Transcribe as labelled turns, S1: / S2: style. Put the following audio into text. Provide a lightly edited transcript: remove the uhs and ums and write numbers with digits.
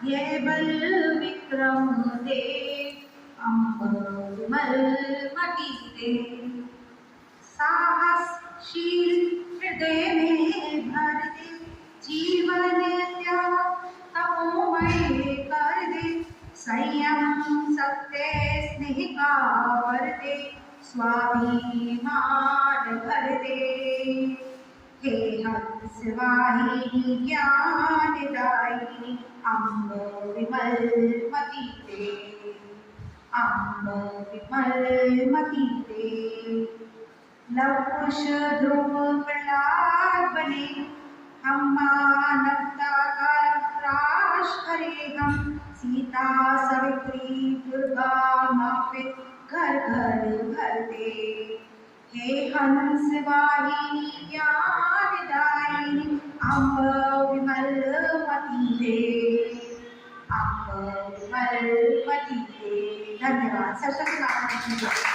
S1: ये बल विक्रम दे, अम्ब विमल मति दे। साहसशील हृदय में भर दे, जीवन त्याग तपोमय कर दे। संयम सत्य स्नेह का वर दे, स्वाभिमान भर दे। हे हंस वाहिनी ज्ञानदायिनी, अम्ब विमल मति दे, अम्ब विमल मति दे। लव कुश ध्रुव प्रहलाद बने, हम मानवता का त्रास करें हम। सीता सवित्री दुर्गा माँ पे घर घर भर दे। हे हंस वाहिनी ज्ञानदायिनी, अम्ब विमल मति दे, अम्ब विमल मति दे। धन्यवाद। सरस्वती माता की जय।